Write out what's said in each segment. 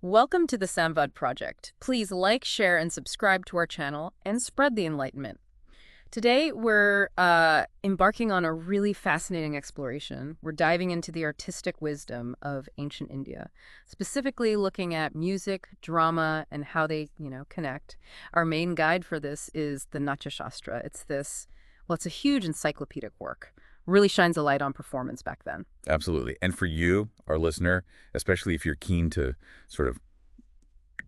Welcome to the Samvaad Project. Please like, share, and subscribe to our channel and spread the enlightenment. Today, we're embarking on a really fascinating exploration. We're diving into the artistic wisdom of ancient India, specifically looking at music, drama, and how they, connect. Our main guide for this is the Natya Shastra. It's a huge encyclopedic work. Really shines a light on performance back then. Absolutely. And for you, our listener, especially if you're keen to sort of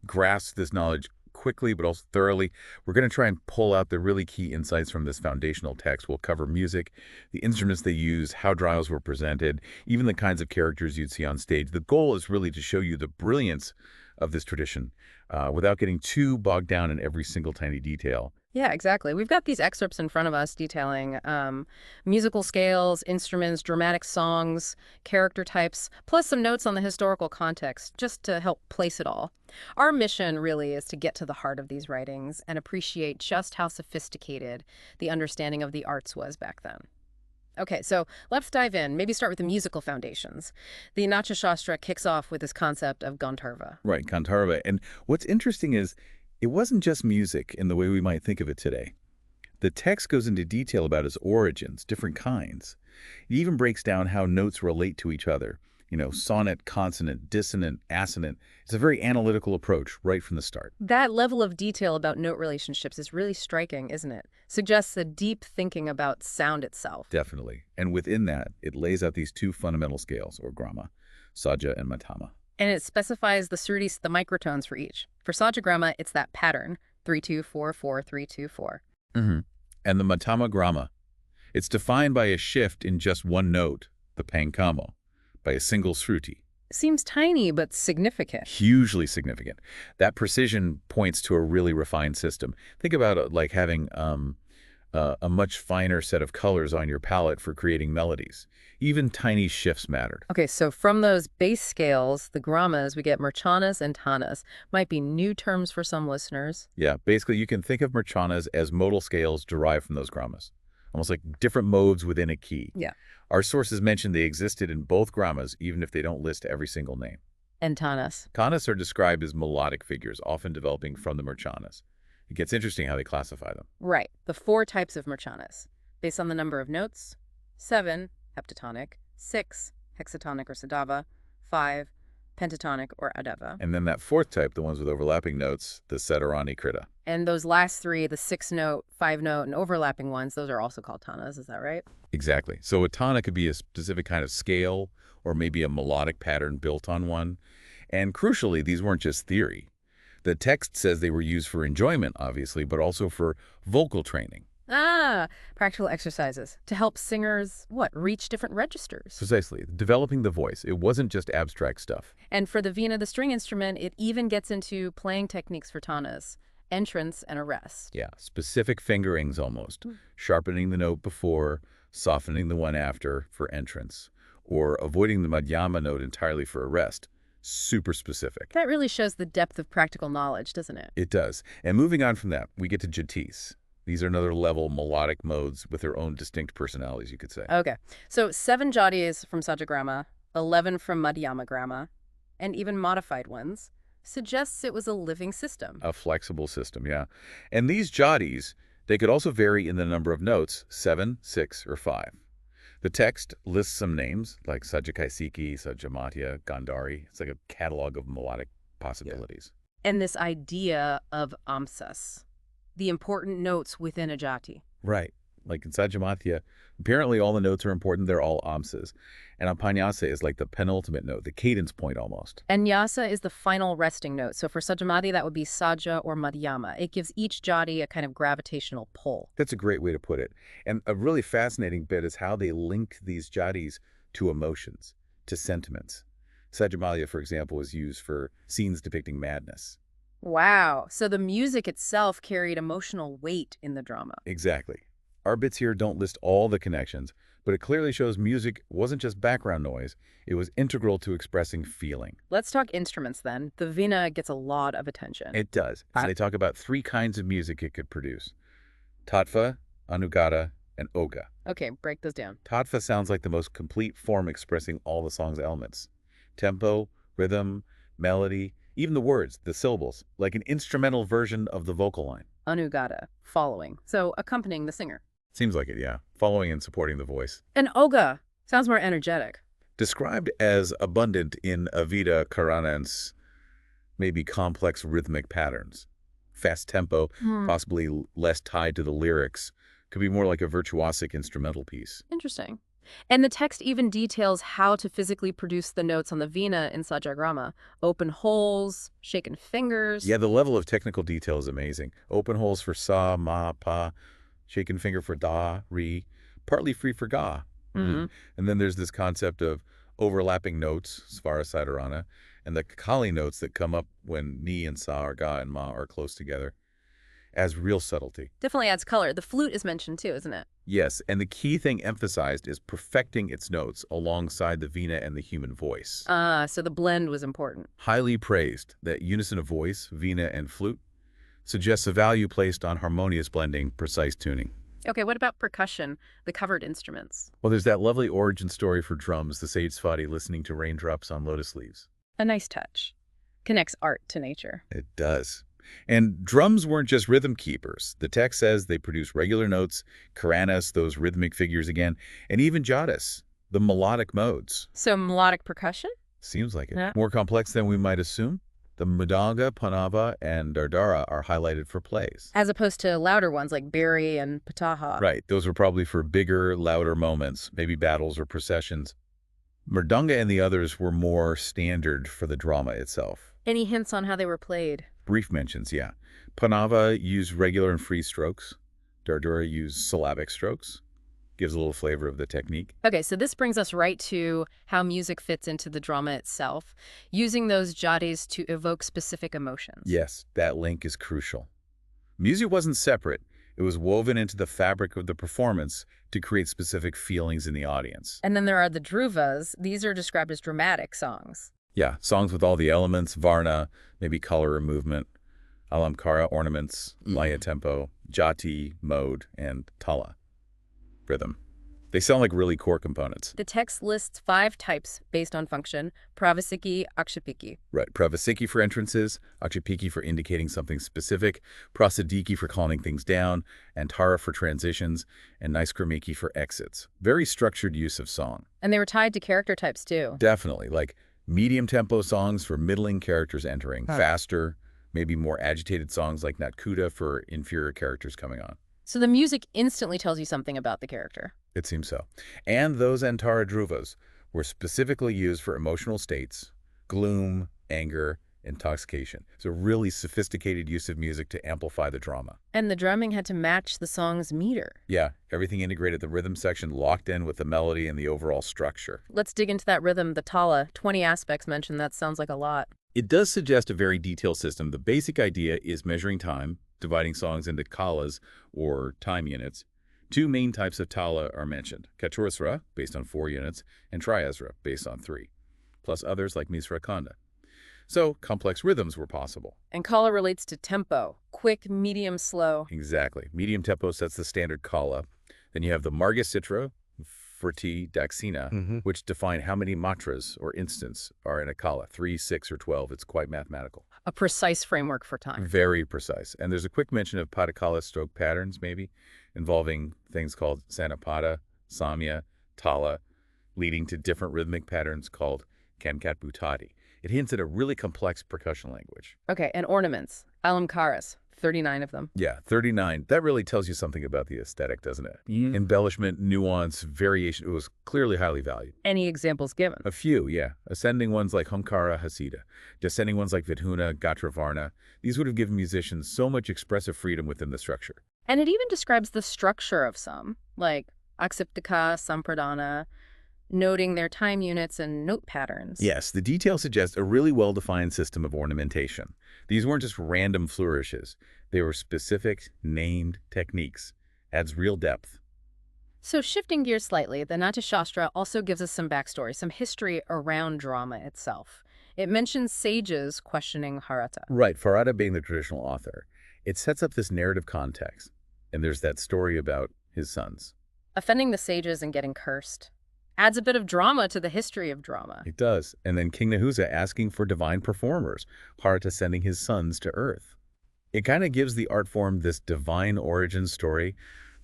grasp this knowledge quickly but also thoroughly, we're going to try and pull out the really key insights from this foundational text. We'll cover music, the instruments they use, how dramas were presented, even the kinds of characters you'd see on stage. The goal is really to show you the brilliance of this tradition without getting too bogged down in every single tiny detail. Yeah, exactly. We've got these excerpts in front of us detailing musical scales, instruments, dramatic songs, character types, plus some notes on the historical context, just to help place it all. Our mission really is to get to the heart of these writings and appreciate just how sophisticated the understanding of the arts was back then. Okay, so let's dive in. Maybe start with the musical foundations. The Natya Shastra kicks off with this concept of Gandharva. Right, Gandharva. And what's interesting is it wasn't just music in the way we might think of it today. The text goes into detail about its origins, different kinds. It even breaks down how notes relate to each other. Sonant, consonant, dissonant, assonant. It's a very analytical approach right from the start. That level of detail about note relationships is really striking, isn't it? Suggests a deep thinking about sound itself. Definitely. And within that, it lays out these two fundamental scales, or grama, saja and matama. And it specifies the srutis, the microtones for each. For sajagrama, it's that pattern, 3-2-4-4, 3-2-4. And the matama grama, it's defined by a shift in just one note, the pankamo, by a single sruti. Seems tiny, but significant. Hugely significant. That precision points to a really refined system. Think about it like having a much finer set of colors on your palette for creating melodies. Even tiny shifts mattered. Okay, so from those base scales, the gramas, we get murchanas and tanas. Might be new terms for some listeners. Yeah, basically you can think of murchanas as modal scales derived from those gramas, almost like different modes within a key. Yeah. Our sources mention they existed in both gramas, even if they don't list every single name. And tanas. Tanas are described as melodic figures, often developing from the murchanas. It gets interesting how they classify them. Right, the 4 types of murchanas. Based on the number of notes, 7, heptatonic, 6, hexatonic or sadava, 5, pentatonic or adava. And then that 4th type, the ones with overlapping notes, the satarani krita. And those last 3, the 6-note, 5-note, and overlapping ones, those are also called tanas, is that right? Exactly. So a tana could be a specific kind of scale or maybe a melodic pattern built on one. And crucially, these weren't just theory. The text says they were used for enjoyment, obviously, but also for vocal training. Practical exercises to help singers, reach different registers. Precisely. Developing the voice. It wasn't just abstract stuff. And for the veena, the string instrument, it even gets into playing techniques for tanas, entrance and arrest. Yeah, specific fingerings almost. Sharpening the note before, softening the one after for entrance, or avoiding the madhyama note entirely for arrest. Super specific. That really shows the depth of practical knowledge, doesn't it? It does. And moving on from that, we get to jatis. These are another level melodic modes with their own distinct personalities, you could say. Okay. So 7 jatis from sajagrama, 11 from madhyama grama, and even modified ones, suggests it was a living system. A flexible system, yeah. And these jatis, they could also vary in the number of notes, 7, 6, or 5. The text lists some names, like Sajakaisiki, Sajamatya, Gandhari. It's like a catalog of melodic possibilities. Yeah. And this idea of amsas, the important notes within a jati. Right. Like in Sajamatya, apparently all the notes are important. They're all amsas. And apanyasa is like the penultimate note, the cadence point almost. And nyasa is the final resting note. So for Sajamatya, that would be saja or madhyama. It gives each jati a kind of gravitational pull. That's a great way to put it. And a really fascinating bit is how they link these jatis to emotions, to sentiments. Sajamatya, for example, was used for scenes depicting madness. Wow. So the music itself carried emotional weight in the drama. Exactly. Our bits here don't list all the connections, but it clearly shows music wasn't just background noise, it was integral to expressing feeling. Let's talk instruments then. The veena gets a lot of attention. It does. So they talk about 3 kinds of music it could produce. Tattva, anugata, and oga. Okay, break those down. Tattva sounds like the most complete form expressing all the song's elements. Tempo, rhythm, melody, Even the words, the syllables, like an instrumental version of the vocal line. Anugata, following, so accompanying the singer. Seems like it, yeah. Following and supporting the voice. And oga sounds more energetic. Described as abundant in Avida Karanan's maybe complex rhythmic patterns. Fast tempo, possibly less tied to the lyrics, could be more like a virtuosic instrumental piece. Interesting. And the text even details how to physically produce the notes on the veena in Sajagrama. Open holes, shaken fingers. Yeah, the level of technical detail is amazing. Open holes for sa, ma, pa, shaken finger for da, re, partly free for ga. And then there's this concept of overlapping notes, svara sadarana, and the Kathakali notes that come up when ni and sa or ga and ma are close together as real subtlety. Definitely adds color. The flute is mentioned too, isn't it? Yes, and the key thing emphasized is perfecting its notes alongside the veena and the human voice. So the blend was important. Highly praised that unison of voice, veena and flute, suggests a value placed on harmonious blending, precise tuning. Okay, what about percussion, the covered instruments? Well, there's that lovely origin story for drums, the sage Svati listening to raindrops on lotus leaves. A nice touch. Connects art to nature. It does. And drums weren't just rhythm keepers. The text says they produce regular notes, karanas, those rhythmic figures again, and even jadas, the melodic modes. So melodic percussion? Seems like it. Yeah. More complex than we might assume. The mridanga, panava, and dardara are highlighted for plays. As opposed to louder ones like bari and pataha. Right, those were probably for bigger, louder moments, maybe battles or processions. Mridanga and the others were more standard for the drama itself. Any hints on how they were played? Brief mentions, yeah. Panava used regular and free strokes. Dardura used syllabic strokes. Gives a little flavor of the technique. Okay, so this brings us right to how music fits into the drama itself, using those jatis to evoke specific emotions. Yes, that link is crucial. Music wasn't separate. It was woven into the fabric of the performance to create specific feelings in the audience. And then there are the dhruvas. These are described as dramatic songs. Yeah, songs with all the elements, varna, maybe color or movement, alamkara, ornaments, laya tempo, jati, mode, and tala, rhythm. They sound like really core components. The text lists 5 types based on function: pravasiki, akshapiki. Right, pravasiki for entrances, akshapiki for indicating something specific, prasadiki for calming things down, antara for transitions, and naiskramiki for exits. Very structured use of song. And they were tied to character types too. Definitely, like medium tempo songs for middling characters entering, faster, maybe more agitated songs like natkuda for inferior characters coming on. So the music instantly tells you something about the character. It seems so. And those antara dhruvas were specifically used for emotional states, gloom, anger, intoxication. It's a really sophisticated use of music to amplify the drama. And the drumming had to match the song's meter. Yeah, everything integrated, the rhythm section locked in with the melody and the overall structure. Let's dig into that rhythm, the tala. 20 aspects mentioned. That sounds like a lot. It does suggest a very detailed system. The basic idea is measuring time, dividing songs into kalas, or time units. 2 main types of tala are mentioned: Katurasra, based on 4 units, and Triasra, based on 3, plus others like Misra Khanda. So complex rhythms were possible. And kala relates to tempo: quick, medium, slow. Exactly. Medium tempo sets the standard kala. Then you have the Marga Sitra, Furti, Daksina, which define how many matras or instants are in a kala: 3, 6, or 12. It's quite mathematical. A precise framework for time. Very precise. And there's a quick mention of Patakala stroke patterns, maybe, involving things called Sanapada, Samya, Tala, leading to different rhythmic patterns called Kankat Bhutati. It hints at a really complex percussion language. Okay, and ornaments. Alamkaras, 39 of them. Yeah, 39. That really tells you something about the aesthetic, doesn't it? Embellishment, nuance, variation. It was clearly highly valued. Any examples given? A few, yeah. Ascending ones like Humkara, Hasida. Descending ones like Vidhuna, Gatravarna. These would have given musicians so much expressive freedom within the structure. And it even describes the structure of some, like aksiptika, sampradana, noting their time units and note patterns. Yes, the details suggest a really well-defined system of ornamentation. These weren't just random flourishes. They were specific, named techniques. Adds real depth. So shifting gears slightly, the Natya Shastra also gives us some backstory, some history around drama itself. It mentions sages questioning Bharata. Right, Bharata being the traditional author. It sets up this narrative context. And there's that story about his sons. Offending the sages and getting cursed. Adds a bit of drama to the history of drama. It does. And then King Nahusa asking for divine performers, Bharata sending his sons to Earth. It kind of gives the art form this divine origin story,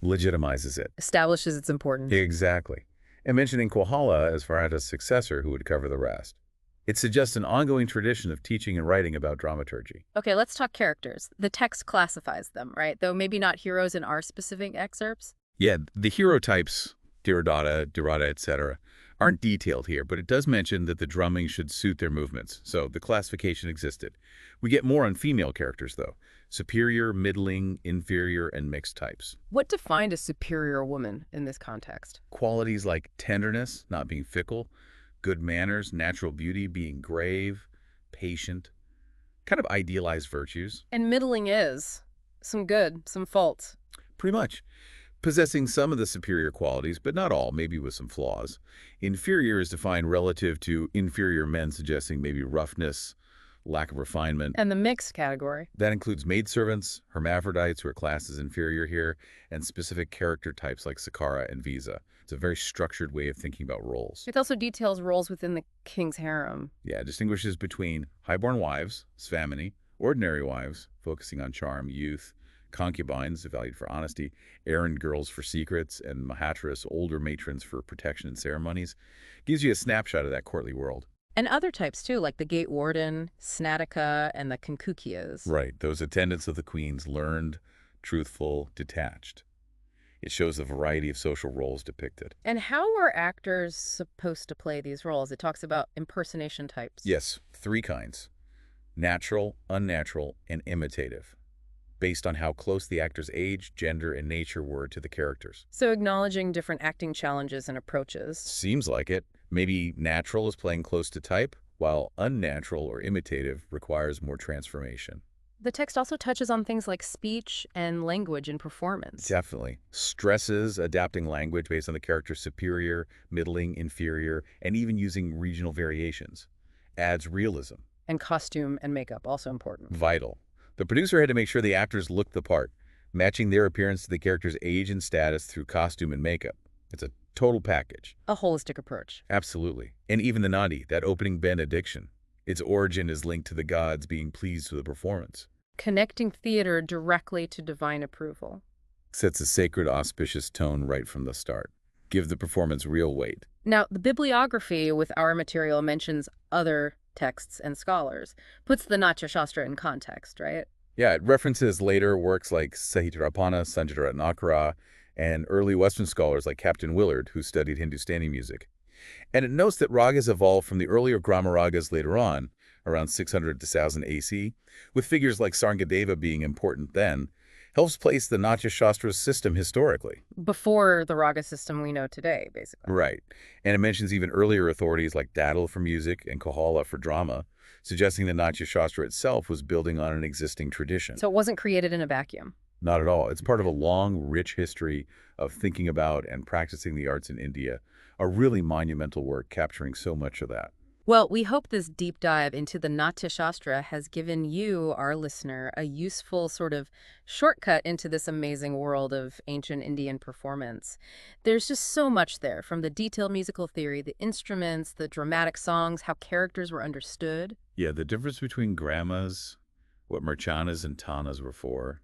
legitimizes it. Establishes its importance. Exactly. And mentioning Kohala as Bharata's successor who would cover the rest. It suggests an ongoing tradition of teaching and writing about dramaturgy. Okay, let's talk characters. The text classifies them, right? Though maybe not heroes in our specific excerpts. Yeah, the hero types, Dhirodata, Dhirata, etc., aren't detailed here, but it does mention that the drumming should suit their movements, so the classification existed. We get more on female characters, though. Superior, middling, inferior, and mixed types. What defined a superior woman in this context? Qualities like tenderness, not being fickle, good manners, natural beauty, being grave, patient, kind of idealized virtues. And middling is some good, some faults. Pretty much. Possessing some of the superior qualities, but not all, maybe with some flaws. Inferior is defined relative to inferior men, suggesting maybe roughness, lack of refinement. And the mixed category. That includes maidservants, hermaphrodites, who are classed as inferior here, and specific character types like Sakara and Visa. It's a very structured way of thinking about roles. It also details roles within the king's harem. Yeah, it distinguishes between highborn wives, Svamini, ordinary wives, focusing on charm, youth, concubines, valued for honesty, errand girls for secrets, and mahatras, older matrons for protection and ceremonies. Gives you a snapshot of that courtly world. And other types, too, like the gate warden, Snatika, and the Kankukias. Right, those attendants of the queens, learned, truthful, detached. It shows a variety of social roles depicted. And how are actors supposed to play these roles? It talks about impersonation types. Yes, 3 kinds. Natural, unnatural, and imitative, based on how close the actor's age, gender, and nature were to the characters. So acknowledging different acting challenges and approaches. Seems like it. Maybe natural is playing close to type, while unnatural or imitative requires more transformation. The text also touches on things like speech and language in performance. Definitely. Stresses adapting language based on the character's superior, middling, inferior, and even using regional variations. Adds realism. And costume and makeup, also important. Vital. The producer had to make sure the actors looked the part, matching their appearance to the character's age and status through costume and makeup. It's a total package. A holistic approach. Absolutely. And even the Nadi, that opening benediction. Its origin is linked to the gods being pleased with the performance. Connecting theater directly to divine approval. Sets a sacred, auspicious tone right from the start. Give the performance real weight. Now, the bibliography with our material mentions other texts and scholars, puts the Natya Shastra in context, right? Yeah, it references later works like Sahitarapana, Sanjita Ratnakara, and early Western scholars like Captain Willard, who studied Hindustani music. And it notes that ragas evolved from the earlier Grama ragas later on, around 600 to 1000 AC, with figures like Sarngadeva being important then, helps place the Natya Shastra's system historically. Before the raga system we know today, basically. Right. And it mentions even earlier authorities like Dadal for music and Kohala for drama, suggesting the Natya Shastra itself was building on an existing tradition. So it wasn't created in a vacuum. Not at all. It's part of a long, rich history of thinking about and practicing the arts in India, a really monumental work capturing so much of that. Well, we hope this deep dive into the Natya Shastra has given you, our listener, a useful sort of shortcut into this amazing world of ancient Indian performance. There's just so much there, from the detailed musical theory, the instruments, the dramatic songs, how characters were understood. Yeah, the difference between grammas, what marchanas and tanas were for,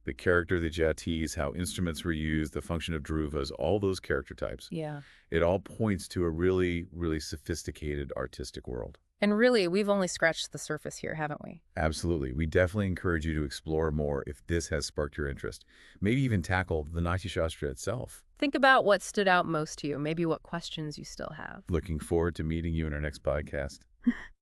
the character, the jatis, how instruments were used, the function of dhruvas, all those character types. Yeah. It all points to a really, really sophisticated artistic world. And really, we've only scratched the surface here, haven't we? Absolutely. We definitely encourage you to explore more if this has sparked your interest. Maybe even tackle the Natya Shastra itself. Think about what stood out most to you, maybe what questions you still have. Looking forward to meeting you in our next podcast.